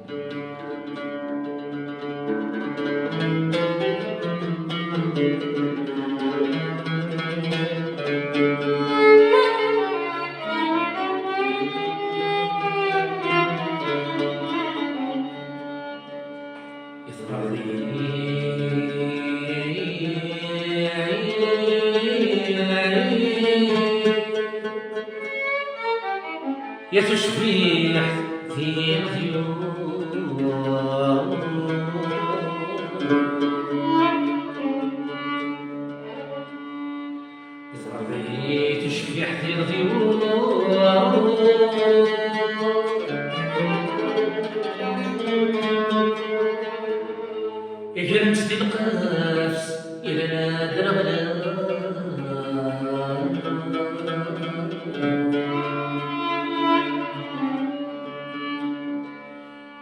يا تشبيح في الغيوم تشبيح في الغيوم يجرمت في القفص إلى نادر غلا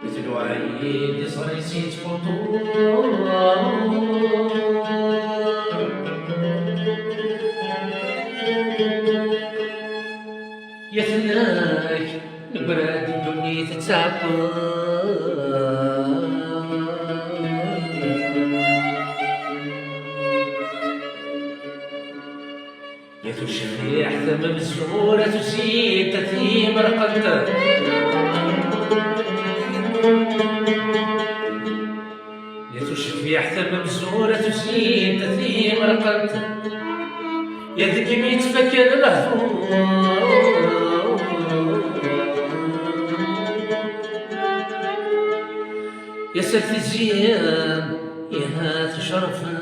مثل عيد صريسيت فطور يا ثناك نبرد الدنيا تتعبر يا تشبيح ثم مسرورة تزيد تثيم رقدت يا تشبيح ثم مسرورة تزيد تثيم رقدت يا ذكي يتفكر الهضور يا سلف الزيان يا هات شرفا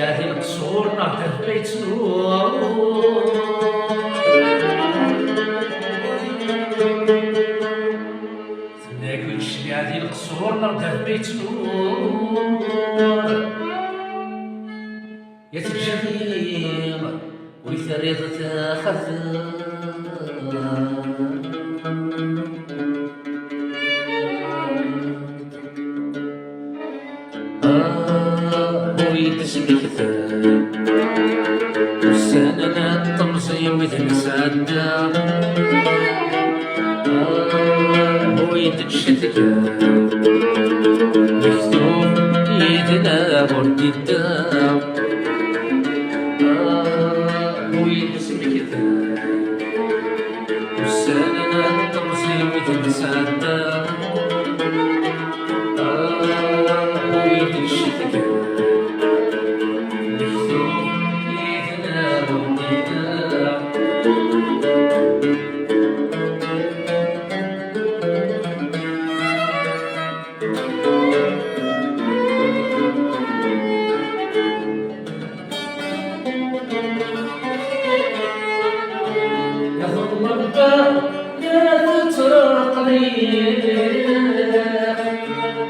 هذه القصور نهضر بيت نور ثناك ونشري هذه القصور نهضر بيت نور يا الجميل ويثريض تاخذ ويدسمي كثر والسنة الطمسي ويتنسادة ويدشتك مكتوب يدنا برديدا ويدسمي كثر والسنة الطمسي ويتنسادة ويدشتك لا تترقني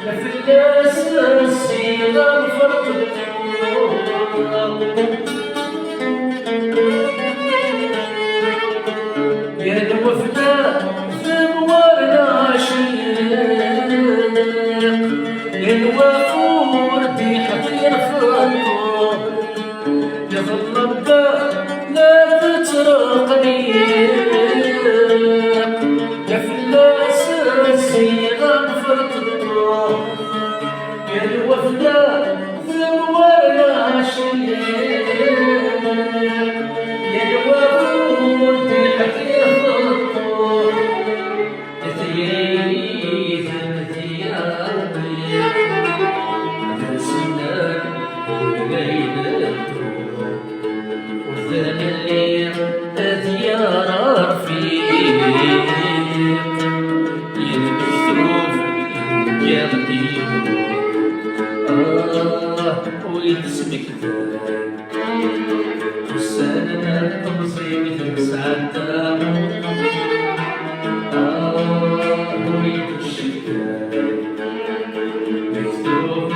لا في الناس الصغار فرط يا الوفدة ثمورنا شيق يا الوفور دي حفير فرطو يا ظلمة لا تترقني يا الوفدة ثمورنا شيق يا الوفود بحكي خطو تثييث ثيابي ترسلنا ليلته وذاك الليل أثيار فيك ويدسمك والسنة الطمسي ويتنسعدى ويدشك مكتوب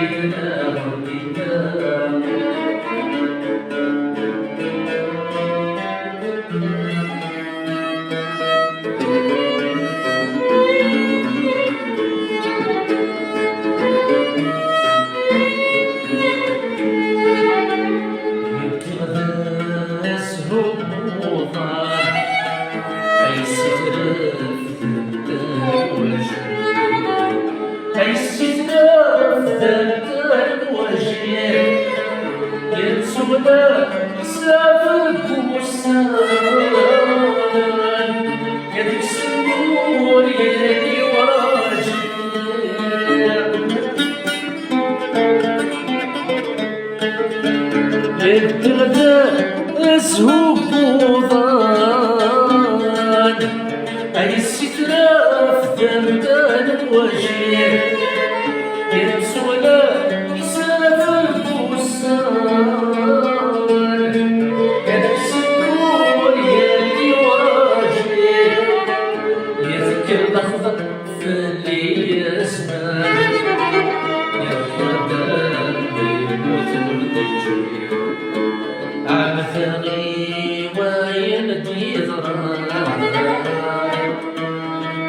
يدنا برديدا ثلاثة وجيه يتسولى سافك وسان يدك السنور يلي وراجي للدغدا اسهوك وضان اي الستراف ثمدان وجيه يتسولى سافك وسان يدك السنور يلي وراجي يذكر لحظة في اللي يسمع عمثلي ويلدي ضرار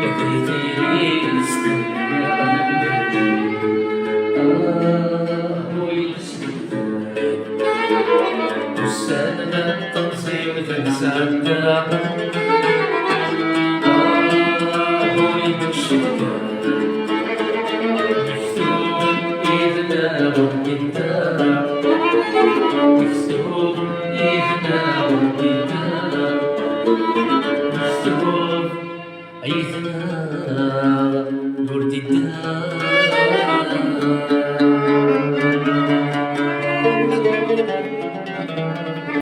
يكريتي ويلسنا تنصيب تنسى عيثنا يرد الدار